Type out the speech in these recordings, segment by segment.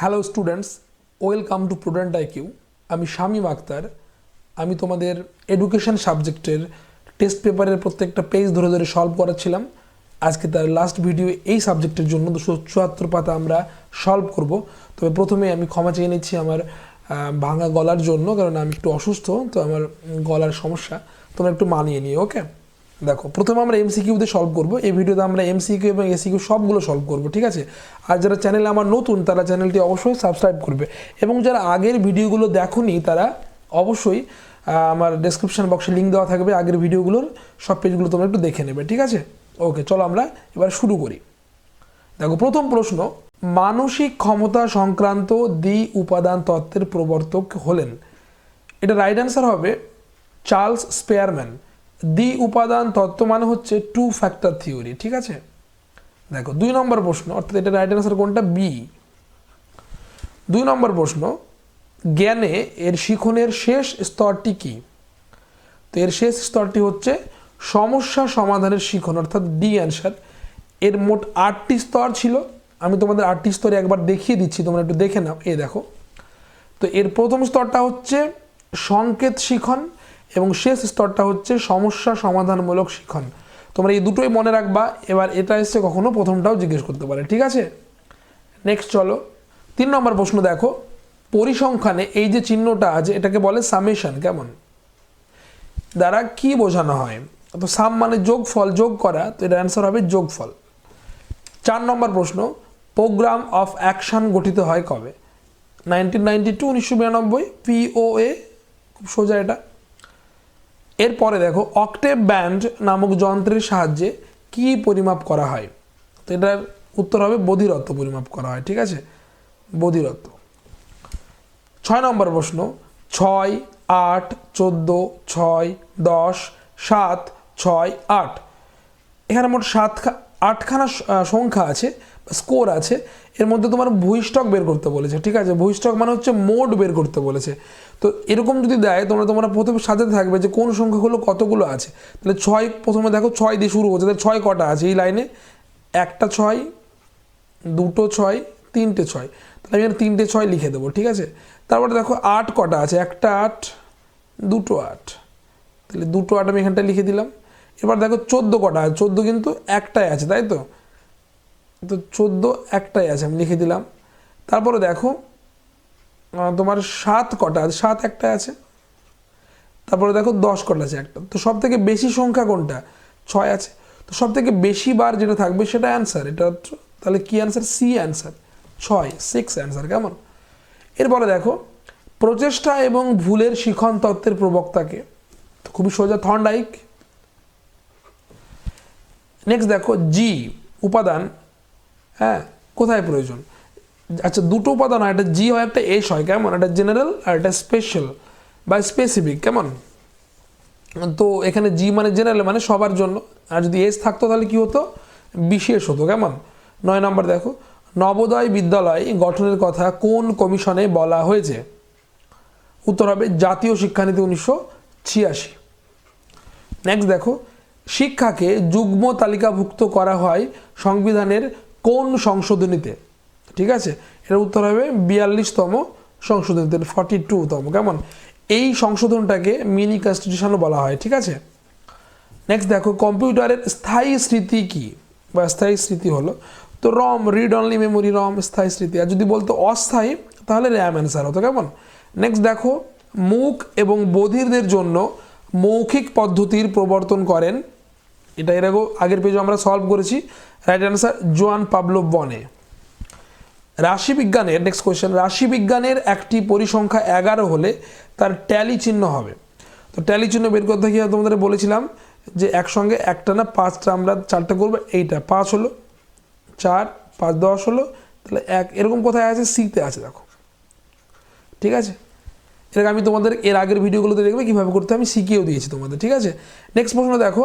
Hello students, welcome to prudent IQ. আমি শামীম আক্তার। আমি তোমাদের এডুকেশন সাবজেক্টের টেস্ট পেপারের প্রত্যেকটা পেজ ধরে ধরে সলভ করাচ্ছিলাম। আজকে তার লাস্ট ভিডিও এই সাবজেক্টের জন্য 274 পাতা আমরা সলভ করব। তবে প্রথমে আমি ক্ষমা চেয়ে নিচ্ছি আমার ভাঙা গলার জন্য, কারণ আমি একটু অসুস্থ, তো আমার গলার সমস্যা, তোমরা একটু মানিয়ে নিও। ওকে, দেখো প্রথমে আমরা এমসিকিউতে সলভ করব। এই ভিডিওতে আমরা এমসিকিউ এবং এসিকিউ সবগুলো সলভ করব, ঠিক আছে? আর যারা চ্যানেলে আমার নতুন তারা চ্যানেলটি অবশ্যই সাবস্ক্রাইব করবে, এবং যারা আগের ভিডিওগুলো দেখোনি তারা অবশ্যই আমার ডেসক্রিপশন বক্সে লিঙ্ক দেওয়া থাকবে, আগের ভিডিওগুলোর সব পেজগুলো তোমরা একটু দেখে নেবে, ঠিক আছে? ওকে, চলো আমরা এবার শুরু করি। দেখো প্রথম প্রশ্ন, মানসিক ক্ষমতা সংক্রান্ত দ্বি উপাদান তত্ত্বের প্রবর্তক হলেন। এটা রাইট অ্যান্সার হবে চার্লস স্পেয়ারম্যান। দ্বি উপাদান তত্ত্ব মানে হচ্ছে টু ফ্যাক্টর থিওরি, ঠিক আছে? দেখো 2 নম্বর প্রশ্ন, অর্থাৎ এটা রাইট অ্যান্সার কোনটা? বি। 2 নম্বর প্রশ্ন, জ্ঞানে এর শিখনের শেষ স্তরটি কি? তো এর শেষ স্তরটি হচ্ছে সমস্যা সমাধানের শিখন, অর্থাৎ ডি অ্যান্সার। এর মোট 8টি স্তর ছিল। আমি তোমাদের 8টি স্তরে একবার দেখিয়ে দিচ্ছি, তোমরা একটু দেখে নাও। এই দেখো, তো এর প্রথম স্তরটা হচ্ছে সংকেত শিখন এবং শেষ স্তরটা হচ্ছে সমস্যা সমাধানমূলক শিখন। তোমরা এই দুটোই মনে রাখবা। এবার এটা এসে কখনো প্রথমটাও জিজ্ঞেস করতে পারে, ঠিক আছে? নেক্সট চলো 3 নম্বর প্রশ্ন। দেখো পরিসংখ্যানে এই যে চিহ্নটা আছে এটাকে বলে সামেশন। কেমন দ্বারা কি বোঝানো হয়? তো সাম মানে যোগফল, যোগ করা, তো এর অ্যান্সার হবে যোগফল। 4 নম্বর প্রশ্ন, প্রোগ্রাম অফ অ্যাকশন গঠিত হয় কবে? 1992 POA, খুব সোজা এটা। এরপরে দেখো অক্টেভ ব্যান্ড নামক যন্ত্রের সাহায্যে কি পরিমাপ করা হয়? তো এটার উত্তর হবে বধিরত্ব পরিমাপ করা হয়, ঠিক আছে? বধিরত্ব। 6 নম্বর প্রশ্ন, 6, 8, 14, 6, 10, 7, 6, 8, এখানে মোট 8খানা সংখ্যা আছে, স্কোর আছে। এর মধ্যে তোমার ভূইষ্ঠক বের করতে বলেছে, ঠিক আছে? ভূইষ্ঠক মানে হচ্ছে মোড বের করতে বলেছে। তো এরকম যদি দেয় তোমরা প্রথমে সাজাতে থাকবে যে কোন সংখ্যাগুলো কতগুলো আছে। তাহলে 6, প্রথমে দেখো 6 দিয়ে শুরু হচ্ছে, তাহলে 6 কটা আছে এই লাইনে? একটা 6, দুটো 6, তিনটে 6, তাহলে আমি 3টে 6 লিখে দেবো, ঠিক আছে? তারপরে দেখো 8 কটা আছে? একটা 8, দুটো 8, তাহলে দুটো 8 আমি এখানটা লিখে দিলাম। এবার দেখো 14 কটা আছে? 14 কিন্তু একটাই আছে, তাই তো? তো 14 একটাই আছে, আমি লিখে দিলাম। তারপরে দেখো তোমার 7 কটা আছে? 7 একটাই আছে। তারপরে দেখো 10 কটা আছে? একটা। তো সব থেকে বেশি সংখ্যা কোনটা? 6 আছে। তো সব থেকে বেশি বার যেটা থাকবে সেটা অ্যান্সার। এটা তাহলে কি অ্যান্সার? C answer, 6 answer. কেমন? এরপরে দেখো প্রচেষ্টা এবং ভুলের শিখন তত্ত্বের প্রবক্তাকে? তো খুবই সোজা, থর্নডাইক। নেক্সট দেখো জি উপাদান, হ্যাঁ, কোথায় প্রয়োজন? আচ্ছা, দুটো উপাদান হয়, একটা জি হয় একটা এস হয়। কেমন? একটা জেনারেল আর একটা স্পেশাল বা স্পেসিফিক। কেমন? তো এখানে জি মানে জেনারেল, মানে সবার জন্য, আর যদি এস থাকতো তাহলে কি হতো? বিশেষ হতো। কেমন? 9 নম্বর দেখো, নবোদয় বিদ্যালয় গঠনের কথা কোন কমিশনে বলা হয়েছে? উত্তর হবে জাতীয় শিক্ষানীতি 1986। নেক্সট দেখো, শিক্ষাকে যুগ্ম তালিকাভুক্ত করা হয় সংবিধানের কোন সংশোধনীতে? ঠিক আছে, এর উত্তর হবে 42তম সংশোধনীতে, 42তম। কেমন? এই সংশোধনটাকে মিনি কনস্টিটিউশনও বলা হয়, ঠিক আছে? নেক্সট দেখো, কম্পিউটারের স্থায়ী স্মৃতি কি, বা স্থায়ী স্মৃতি হলো তো রম, রিড অনলি মেমোরি, রম স্থায়ী স্মৃতি। আর যদি বলতো অস্থায়ী তাহলে র্যাম অ্যান্সার হতো। কেমন? নেক্সট দেখো, মুখ এবং বধিরদের জন্য মৌখিক পদ্ধতির প্রবর্তন করেন, এটা এর আগের পেজে আমরা সলভ করেছি। রাইট অ্যান্সার জোয়ান পাবলো বনে। রাশিবিজ্ঞানের নেক্সট কোয়েশ্চেন, রাশিবিজ্ঞানের একটি পরিসংখ্যা 11 হলে তার ট্যালি চিহ্ন হবে। তো ট্যালি চিহ্ন বের করতে গিয়ে তোমাদের বলেছিলাম যে একসঙ্গে একটা না 5টা, আমরা 4টা করবো। এইটা 5 হলো, 4, 5, 10 হলো, তাহলে 1 এরকম কোথায় আছে? সিতে আছে, দেখো, ঠিক আছে? এর আমি তোমাদের এর আগের ভিডিওগুলোতে দেখবে কীভাবে করতে, আমি শিখিয়েও দিয়েছি তোমাদের, ঠিক আছে? নেক্সট প্রশ্ন দেখো,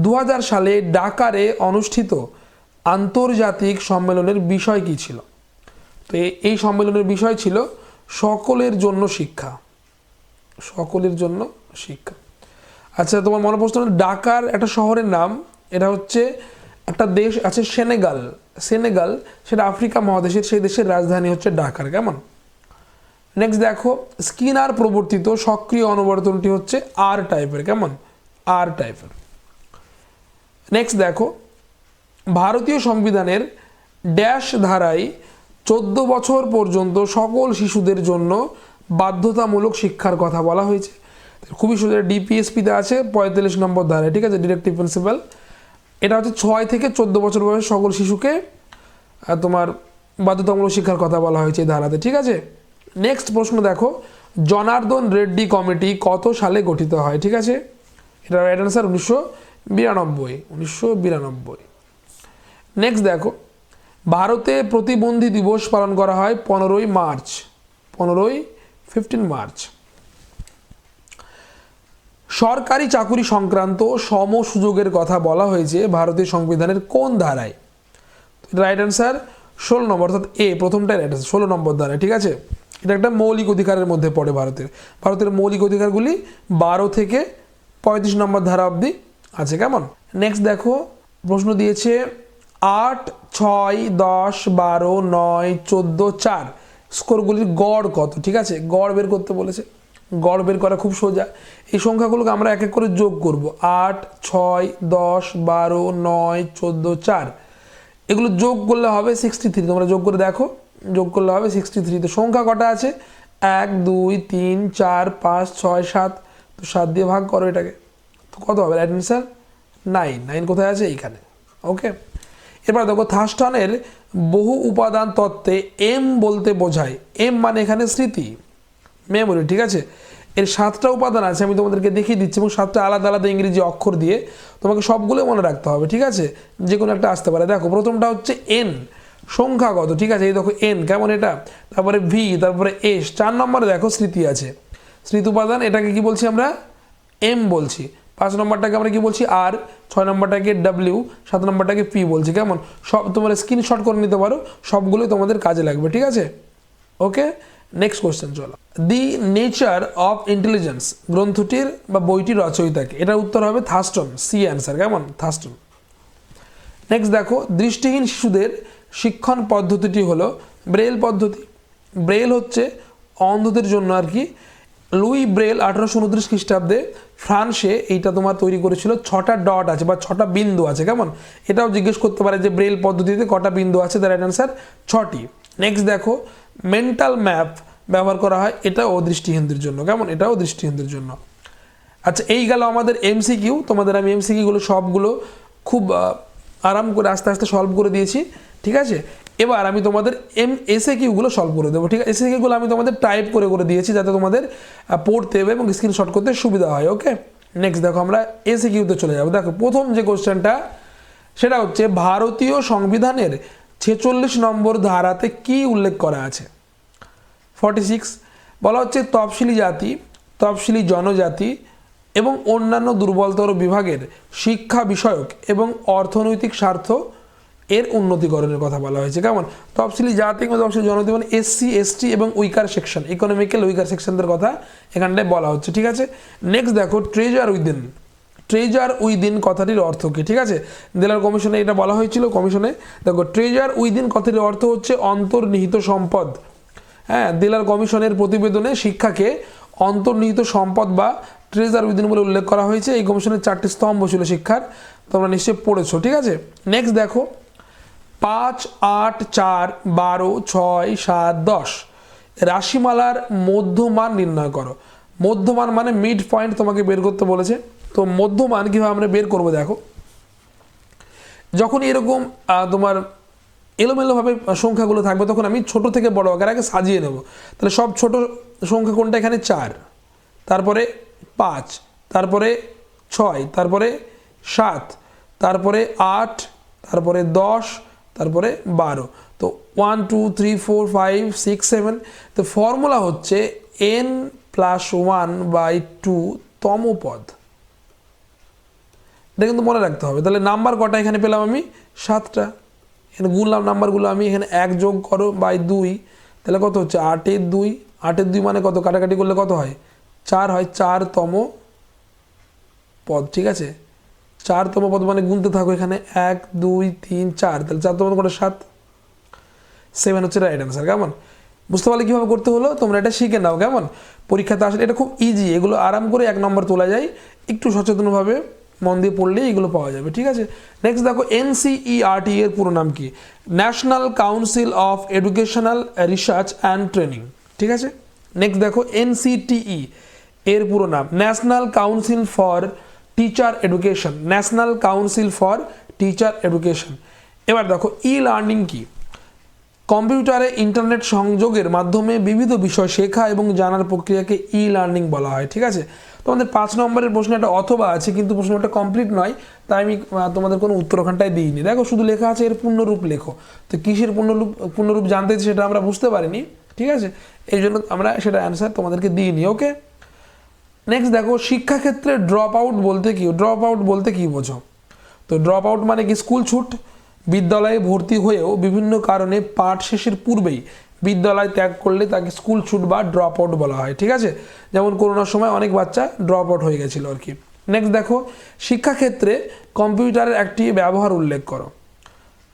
2000 সালে ডাকারে অনুষ্ঠিত আন্তর্জাতিক সম্মেলনের বিষয় কী ছিল? তো এই সম্মেলনের বিষয় ছিল সকলের জন্য শিক্ষা, সকলের জন্য শিক্ষা। আচ্ছা, তোমার মনে প্রশ্ন, ডাকার একটা শহরের নাম, এটা হচ্ছে একটা দেশ আছে সেনেগাল, সেনেগাল, সেটা আফ্রিকা মহাদেশের, সেই দেশের রাজধানী হচ্ছে ঢাকার। কেমন? নেক্সট দেখো, স্কিনার প্রবর্তিত সক্রিয় অনুবর্তনটি হচ্ছে আর টাইপের। কেমন? আর টাইপের। নেক্সট দেখো, ভারতীয় সংবিধানের ড্যাশ ধারায় 14 বছর পর্যন্ত সকল শিশুদের জন্য বাধ্যতামূলক শিক্ষার কথা বলা হয়েছে। খুবই সোজা, ডিপিএসপিতে আছে 45 নম্বর ধারায়, ঠিক আছে, ডিরেক্টিভ প্রিন্সিপাল। এটা হচ্ছে 6 থেকে 14 বছর বয়সে সকল শিশুকে তোমার বাধ্যতামূলক শিক্ষার কথা বলা হয়েছে এই ধারাতে, ঠিক আছে। নেক্সট প্রশ্ন দেখো, জনার্দন রেড্ডি কমিটি কত সালে গঠিত হয়? ঠিক আছে, এটা রাইট অ্যান্সার 1992। নেক্সট দেখো, ভারতে প্রতিবন্ধী দিবস পালন করা হয় 15ই মার্চ। 15 মার্চ। সরকারি চাকুরি সংক্রান্ত সম সুযোগের কথা বলা হয়েছে ভারতীয় সংবিধানের কোন ধারায়? রাইট অ্যান্সার 16 নম্বর, অর্থাৎ এ প্রথমটাই রাইট অ্যান্সার, 16 নম্বর ধারায়, ঠিক আছে। এটা একটা মৌলিক অধিকারের মধ্যে পড়ে। ভারতের মৌলিক অধিকারগুলি 12 থেকে 35 নম্বর ধারা অবধি আছে। কেমন? নেক্সট দেখো, প্রশ্ন দিয়েছে 8, 6, 10, 12, 9, 14, 4 স্কোরগুলির গড় কত? ঠিক আছে, গড় বের করতে বলেছে। গড় বের করা খুব সোজা। এই সংখ্যাগুলোকে আমরা এক এক করে যোগ করব। 8, 6, 10, 12, 9, 14, 4 এগুলো যোগ করলে হবে 63। তোমরা যোগ করে দেখো, যোগ করলে হবে 63। তো সংখ্যা কটা আছে? 1, 2, 3, 4, 5, 6, 7। তো 7 দিয়ে ভাগ করো এটাকে, তো কত হবে? Right answer 9। 9 কোথায় আছে? এইখানে। ওকে, এবার দেখো, থাস্টনের বহু উপাদান তত্ত্বে এম বলতে বোঝায়। এম মানে এখানে স্মৃতি, মেমোরি, ঠিক আছে। এর 7টা উপাদান আছে, আমি তোমাদেরকে দেখিয়ে দিচ্ছি, এবং 7টা আলাদা আলাদা ইংরেজি অক্ষর দিয়ে তোমাকে সবগুলো মনে রাখতে হবে, ঠিক আছে। যে কোনো একটা আসতে পারে। দেখো, প্রথমটা হচ্ছে এন, সংখ্যাগত, ঠিক আছে। এই দেখো এন, কেমন এটা, তারপরে ভি, তারপরে এস। 4 নম্বরে দেখো স্মৃতি আছে, স্মৃতি উপাদান, এটাকে কি বলছি আমরা? এম বলছি। 5 নম্বরটাকে আমরা কি বলছি? আর। 6 নম্বরটাকে ডাব্লিউ, 7 নম্বরটাকে পি বলছি। কেমন? সব তোমরা স্ক্রিনশট করে নিতে পারো, সবগুলোই তোমাদের কাজে লাগবে, ঠিক আছে। ওকে, নেক্সট কোশ্চেন চলো। দি নেচার অফ ইন্টেলিজেন্স গ্রন্থটির বা বইটির রচয়িতাকে? এটার উত্তর হবে থাস্টন, সি অ্যান্সার। কেমন? থাস্টন। নেক্সট দেখো, দৃষ্টিহীন শিশুদের শিক্ষণ পদ্ধতিটি হলো ব্রেল পদ্ধতি। ব্রেল হচ্ছে অন্ধদের জন্য আর কি। লুই ব্রেল 1829 খ্রিস্টাব্দে ফ্রান্সে এইটা তোমার তৈরি করেছিল। 6টা ডট আছে বা 6টা বিন্দু আছে। কেমন? এটাও জিজ্ঞেস করতে পারে যে ব্রেল পদ্ধতিতে কটা বিন্দু আছে, তার রাইট অ্যান্সার 6টি। নেক্সট দেখো, মেন্টাল ম্যাপ ব্যবহার করা হয়, এটাও দৃষ্টিহীনদের জন্য। কেমন? এটাও দৃষ্টিহীনদের জন্য। আচ্ছা, এই গেল আমাদের এমসিকিউ। তোমাদের আমি এমসিকিউগুলো সবগুলো খুব আরাম করে আস্তে আস্তে সলভ করে দিয়েছি, ঠিক আছে। এবার আমি তোমাদের এসএকিউগুলো সলভ করে দেবো, ঠিক আছে। এসএকিউগুলো আমি তোমাদের টাইপ করে করে দিয়েছি, যাতে তোমাদের পড়তে হবে এবং স্ক্রিনশট করতে সুবিধা হয়। ওকে, নেক্সট দেখো, আমরা এসএকিউতে চলে যাবো। দেখো, প্রথম যে কোশ্চেনটা, সেটা হচ্ছে ভারতীয় সংবিধানের 46 নম্বর ধারাতে কি উল্লেখ করা আছে? 46 বলা হচ্ছে, তফসিলি জাতি, তফসিলি জনজাতি এবং অন্যান্য দুর্বলতর বিভাগের শিক্ষা বিষয়ক এবং অর্থনৈতিক স্বার্থ এর উন্নতিকরণের কথা বলা হয়েছে। কেমন? তফসিলি জাতি এবং তফসিলি জনজাতি মানে এসসি, এসটি এবং উইকার সেকশন, ইকোনমিক্যাল উইকার সেকশনদের কথা এখানটায় বলা হচ্ছে, ঠিক আছে। নেক্সট দেখো, ট্রেজার উইদিন। ট্রেজার উইদিন কথাটির অর্থ কি? ঠিক আছে, দেলার কমিশনে এটা বলা হয়েছিল। কমিশনে দেখো, ট্রেজার উইদিন কথাটির অর্থ হচ্ছে অন্তর্নিহিত সম্পদ। হ্যাঁ, দেলার কমিশনের প্রতিবেদনে শিক্ষাকে অন্তর্নিহিত সম্পদ বা ট্রেজার উইদিন বলে উল্লেখ করা হয়েছে। এই কমিশনের 4টি স্তম্ভ ছিল শিক্ষার, তোমরা নিশ্চয়ই পড়েছো, ঠিক আছে। নেক্সট দেখো, 5, 8, 4, 12, 6, 7, 10 রাশিমালার মধ্যমান নির্ণয় করো। মধ্যমান মানে মিড পয়েন্ট তোমাকে বের করতে বলেছে। তো মধ্যমান কীভাবে আমরা বের করবো? দেখো, যখন এরকম তোমার এলোমেলোভাবে সংখ্যাগুলো থাকবে, তখন আমি ছোট থেকে বড় আকারে আগে সাজিয়ে নেব। তাহলে সব ছোট সংখ্যা কোনটা? এখানে 4, তারপরে 5, তারপরে 6, তারপরে 7, তারপরে 8, তারপরে 10, তারপরে 12। তো 1, 2, 3, 4, 5, 6, 7। তো ফর্মুলা হচ্ছে n+1/2 তম পদ। এটা কিন্তু মনে রাখতে হবে। তাহলে নাম্বার কটা এখানে পেলাম আমি? 7টা। এখানে গুনলাম নাম্বারগুলো আমি, এখানে 1 যোগ করো বাই 2, তাহলে কত হচ্ছে? 8-এর 2। 8-এর 2 মানে কত? কাটাকাটি করলে কত হয়? 4 হয়, 4তম পদ, ঠিক আছে। 4তম পদ মানে গুনতে থাকো, এখানে 1 2 3 4, তাহলে 4তম পদ করে 7, 7 হচ্ছে রাইট অ্যান্সার। কেমন বুঝতে পারলে কীভাবে করতে হলো? তোমরা এটা শিখে নাও। কেমন পরীক্ষাতে আসলে এটা খুব ইজি, এগুলো আরাম করে 1 নম্বর তোলা যায়, একটু সচেতনভাবে মন দিয়ে পড়লেই এগুলো পাওয়া যাবে। ঠিক আছে, নেক্সট দেখো NCERT এর পুরো নাম কি? National Council of educational research and training. ঠিক আছে, নেক্সট দেখো NCTE এর পুরো নাম national council for teacher education, national council for teacher education. এবার দেখো লার্নিং কি? কম্পিউটারে ইন্টারনেট সংযোগের মাধ্যমে বিবিধ বিষয় শেখা এবং জানার প্রক্রিয়াকে লার্নিং বলা হয়। ঠিক আছে, তোমাদের 5 নম্বরের প্রশ্ন একটা অথবা আছে, কিন্তু প্রশ্নটা কমপ্লিট নয়, তাই আমি তোমাদের কোনো উত্তর ওখানটায় দিইনি। দেখো শুধু লেখা আছে এর পূর্ণরূপ লেখো, তো কিসের পূর্ণরূপ জানতে সেটা আমরা বুঝতে পারিনি। ঠিক আছে, এই জন্য আমরা সেটা অ্যান্সার তোমাদেরকে দিইনি। ওকে, নেক্সট দেখো শিক্ষাক্ষেত্রে ড্রপ আউট বলতে কি? ড্রপ আউট বলতে কি বোঝো? তো ড্রপ আউট মানে কি? স্কুল ছুট, বিদ্যালয়ে ভর্তি হয়েও বিভিন্ন কারণে পাঠ শেষের পূর্বেই বিদ্যালয় ত্যাগ করলে তাকে স্কুল ছুট বা ড্রপ আউট বলা হয়। ঠিক আছে, যেমন করোনার সময় অনেক বাচ্চা ড্রপ আউট হয়ে গেছিলো আর কি। নেক্সট দেখো শিক্ষাক্ষেত্রে কম্পিউটারের একটি ব্যবহার উল্লেখ করো।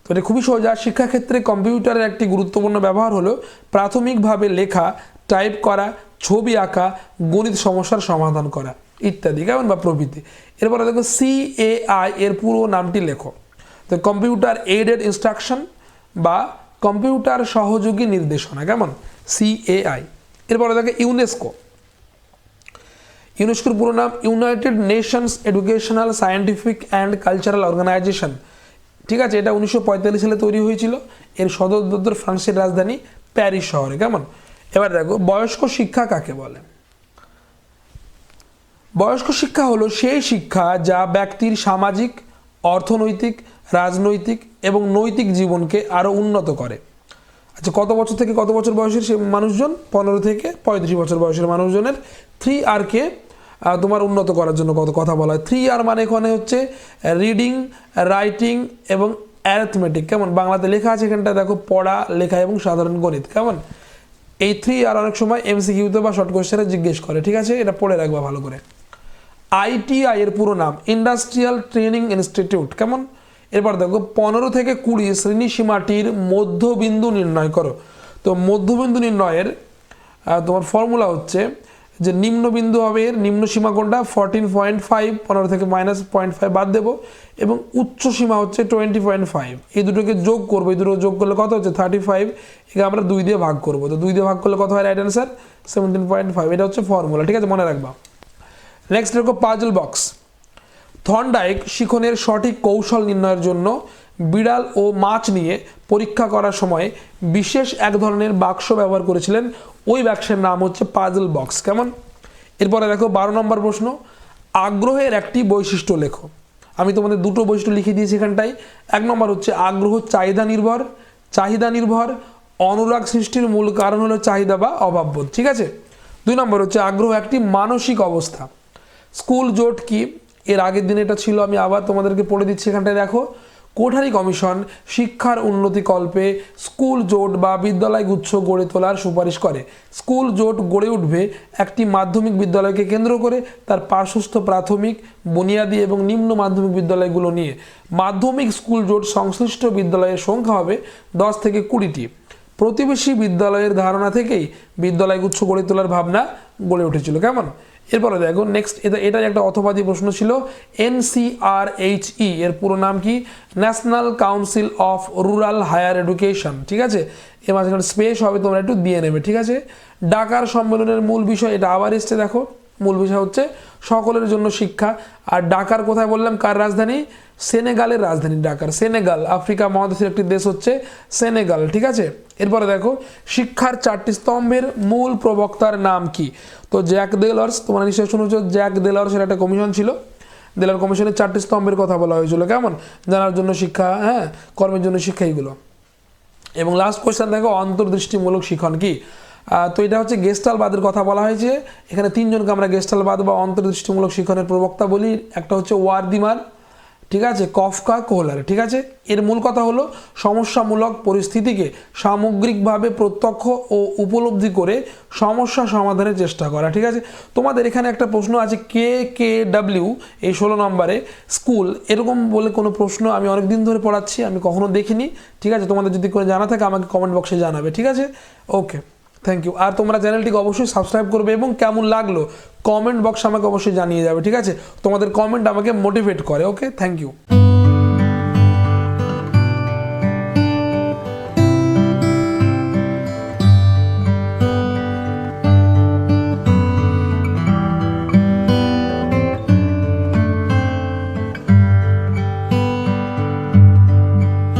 তো এটা খুবই সোজা, শিক্ষাক্ষেত্রে কম্পিউটারের একটি গুরুত্বপূর্ণ ব্যবহার হলো প্রাথমিকভাবে লেখা, টাইপ করা, ছবি আঁকা, গণিত সমস্যার সমাধান করা ইত্যাদি। কেমন বা প্রভৃতি। এরপরে দেখো CAI এর পুরো নামটি লেখো। তো কম্পিউটার এইডেড ইনস্ট্রাকশন বা কম্পিউটার সহযোগী নির্দেশনা। কেমন CAI। এরপরে দেখো ইউনেস্কো, ইউনেস্কোর পুরো নাম United Nations Educational Scientific and Cultural Organization. ঠিক আছে, এটা 1945 সালে তৈরি হয়েছিল, এর সদর দপ্তর ফ্রান্সের রাজধানী প্যারিস শহরে। কেমন এবার দেখো বয়স্ক শিক্ষা কাকে বলে? বয়স্ক শিক্ষা হলো সেই শিক্ষা যা ব্যক্তির সামাজিক, অর্থনৈতিক, রাজনৈতিক এবং নৈতিক জীবনকে আরও উন্নত করে। আচ্ছা, কত বছর থেকে কত বছর বয়সের সে মানুষজন? 15 থেকে 35 বছর বয়সের মানুষজনের 3Rকে তোমার উন্নত করার জন্য কত কথা বলা হয়। 3R মানে এখানে হচ্ছে রিডিং, রাইটিং এবং অ্যারিথমেটিক। কেমন বাংলাতে লেখা আছে এখানটা দেখো, পড়া, লেখা এবং সাধারণ গণিত। কেমন এই 3R অনেক সময় MCQতে বা শর্ট কোয়েশ্চেনে জিজ্ঞেস করে। ঠিক আছে, এটা পড়ে রাখবা ভালো করে। ITI এর পুরো নাম ইন্ডাস্ট্রিয়াল ট্রেনিং ইনস্টিটিউট। কেমন এরপর দেখো 15 থেকে 20 শ্রেণীসীমাটির মধ্যবিন্দু নির্ণয় করো। তো মধ্যবিন্দু নির্ণয়ের তোমার ফর্মুলা হচ্ছে যে নিম্নবিন্দু হবে, এর নিম্ন সীমা কোনটা? 14.5, 15 থেকে -0.5 বাদ দেবো, এবং উচ্চ সীমা হচ্ছে 20.5। এই দুটোকে যোগ করবো, এই দুটো যোগ করলে কত হচ্ছে? 35। একে আমরা 2 দিয়ে ভাগ করবো, তো 2 দিয়ে ভাগ করলে কত হয়? Right answer 17.5। এটা হচ্ছে ফর্মুলা। ঠিক আছে, মনে রাখবা। নেক্সট দেখো পাজল বক্স। থর্নডাইক শিখনের সঠিক কৌশল নির্ণয়ের জন্য বিড়াল ও মাছ নিয়ে পরীক্ষা করার সময় বিশেষ এক ধরনের বাক্স ব্যবহার করেছিলেন, ওই বাক্সের নাম হচ্ছে পাজল বক্স। কেমন এরপরে দেখো 12 নম্বর প্রশ্ন, আগ্রহের একটি বৈশিষ্ট্য লেখো। আমি তোমাদের দুটো বৈশিষ্ট্য লিখে দিয়েছি এখানটায়। 1 নম্বর হচ্ছে আগ্রহ চাহিদা নির্ভর, চাহিদা নির্ভর, অনুরাগ সৃষ্টির মূল কারণ হলো চাহিদা বা অভাববোধ। ঠিক আছে, 2 নম্বর হচ্ছে আগ্রহ একটি মানসিক অবস্থা। স্কুল জোট কি? এর আগের দিন এটা ছিল, আমি আবার তোমাদেরকে পড়ে দিচ্ছি এখানটায় দেখো। কোঠারি কমিশন শিক্ষার উন্নতিকল্পে স্কুল জোট বা বিদ্যালয় গুচ্ছ গড়ে তোলার সুপারিশ করে। স্কুল জোট গড়ে উঠবে একটি মাধ্যমিক বিদ্যালয়কে কেন্দ্র করে, তার পার্শ্বস্থ প্রাথমিক, বুনিয়াদী এবং নিম্ন মাধ্যমিক বিদ্যালয়গুলো নিয়ে। মাধ্যমিক স্কুল জোট সংশ্লিষ্ট বিদ্যালয়ের সংখ্যা হবে 10 থেকে 20টি। প্রতিবেশী বিদ্যালয়ের ধারণা থেকেই বিদ্যালয় গুচ্ছ গড়ে তোলার ভাবনা গড়ে উঠেছিল। কেমন এরপরে দেখো নেক্সট, এটাই একটা অথবাদী প্রশ্ন ছিল। NCRHE এর পুরো নাম কি? National Council of Rural Higher Education. ঠিক আছে, এর মাঝখানে স্পেস হবে, তোমরা একটু দিয়ে নেবে। ঠিক আছে, ঢাকার সম্মেলনের মূল বিষয়, এটা আবার এসছে দেখো, মূল বিষয় হচ্ছে সকলের জন্য শিক্ষা। আর ঢাকার কোথায় বললাম, কার রাজধানী? সেনেগালের রাজধানী ঢাকার। সেনেগাল আফ্রিকা মহাদেশের একটি দেশ হচ্ছে সেনেগাল। ঠিক আছে, এরপরে দেখো শিক্ষার 4টি স্তম্ভের মূল প্রবক্তার নাম কি? তো জ্যাক দেলার্স, তোমরা নিশ্চয়ই শুনেছ জ্যাক দেলার্সের একটা কমিশন ছিল, দেলার কমিশনের 4টি স্তম্ভের কথা বলা হয়েছিল। কেমন জানার জন্য শিক্ষা, হ্যাঁ, কর্মের জন্য শিক্ষা, এইগুলো। এবং লাস্ট কোয়েশ্চেন দেখো অন্তর্দৃষ্টিমূলক শিখন কি? তো এটা হচ্ছে গেস্টালবাদের কথা বলা হয়েছে। এখানে 3 জনকে আমরা গেস্টালবাদ বা অন্তর্দৃষ্টিমূলক শিক্ষণের প্রবক্তা বলি। একটা হচ্ছে ওয়ার্দিমার, ঠিক আছে, কফকা কোহলার। ঠিক আছে, এর মূল কথা হলো সমস্যামূলক পরিস্থিতিকে সামগ্রিকভাবে প্রত্যক্ষ ও উপলব্ধি করে সমস্যা সমাধানের চেষ্টা করা। ঠিক আছে, তোমাদের এখানে একটা প্রশ্ন আছে KKW এই 16 নম্বরে স্কুল, এরকম বলে কোনো প্রশ্ন আমি অনেক দিন ধরে পড়াচ্ছি, আমি কখনো দেখিনি। ঠিক আছে, তোমাদের যদি কোনো জানা থাকে আমাকে কমেন্ট বক্সে জানাবে। ঠিক আছে, ওকে, থ্যাংক ইউ। আর তোমরা চ্যানেলটিকে অবশ্যই সাবস্ক্রাইব করবে এবং কেমন লাগলো কমেন্ট বক্সে আমাকে অবশ্যই জানিয়ে যাবে। ঠিক আছে, তোমাদের কমেন্ট আমাকে মোটিভেট করে। ওকে, থ্যাংক ইউ।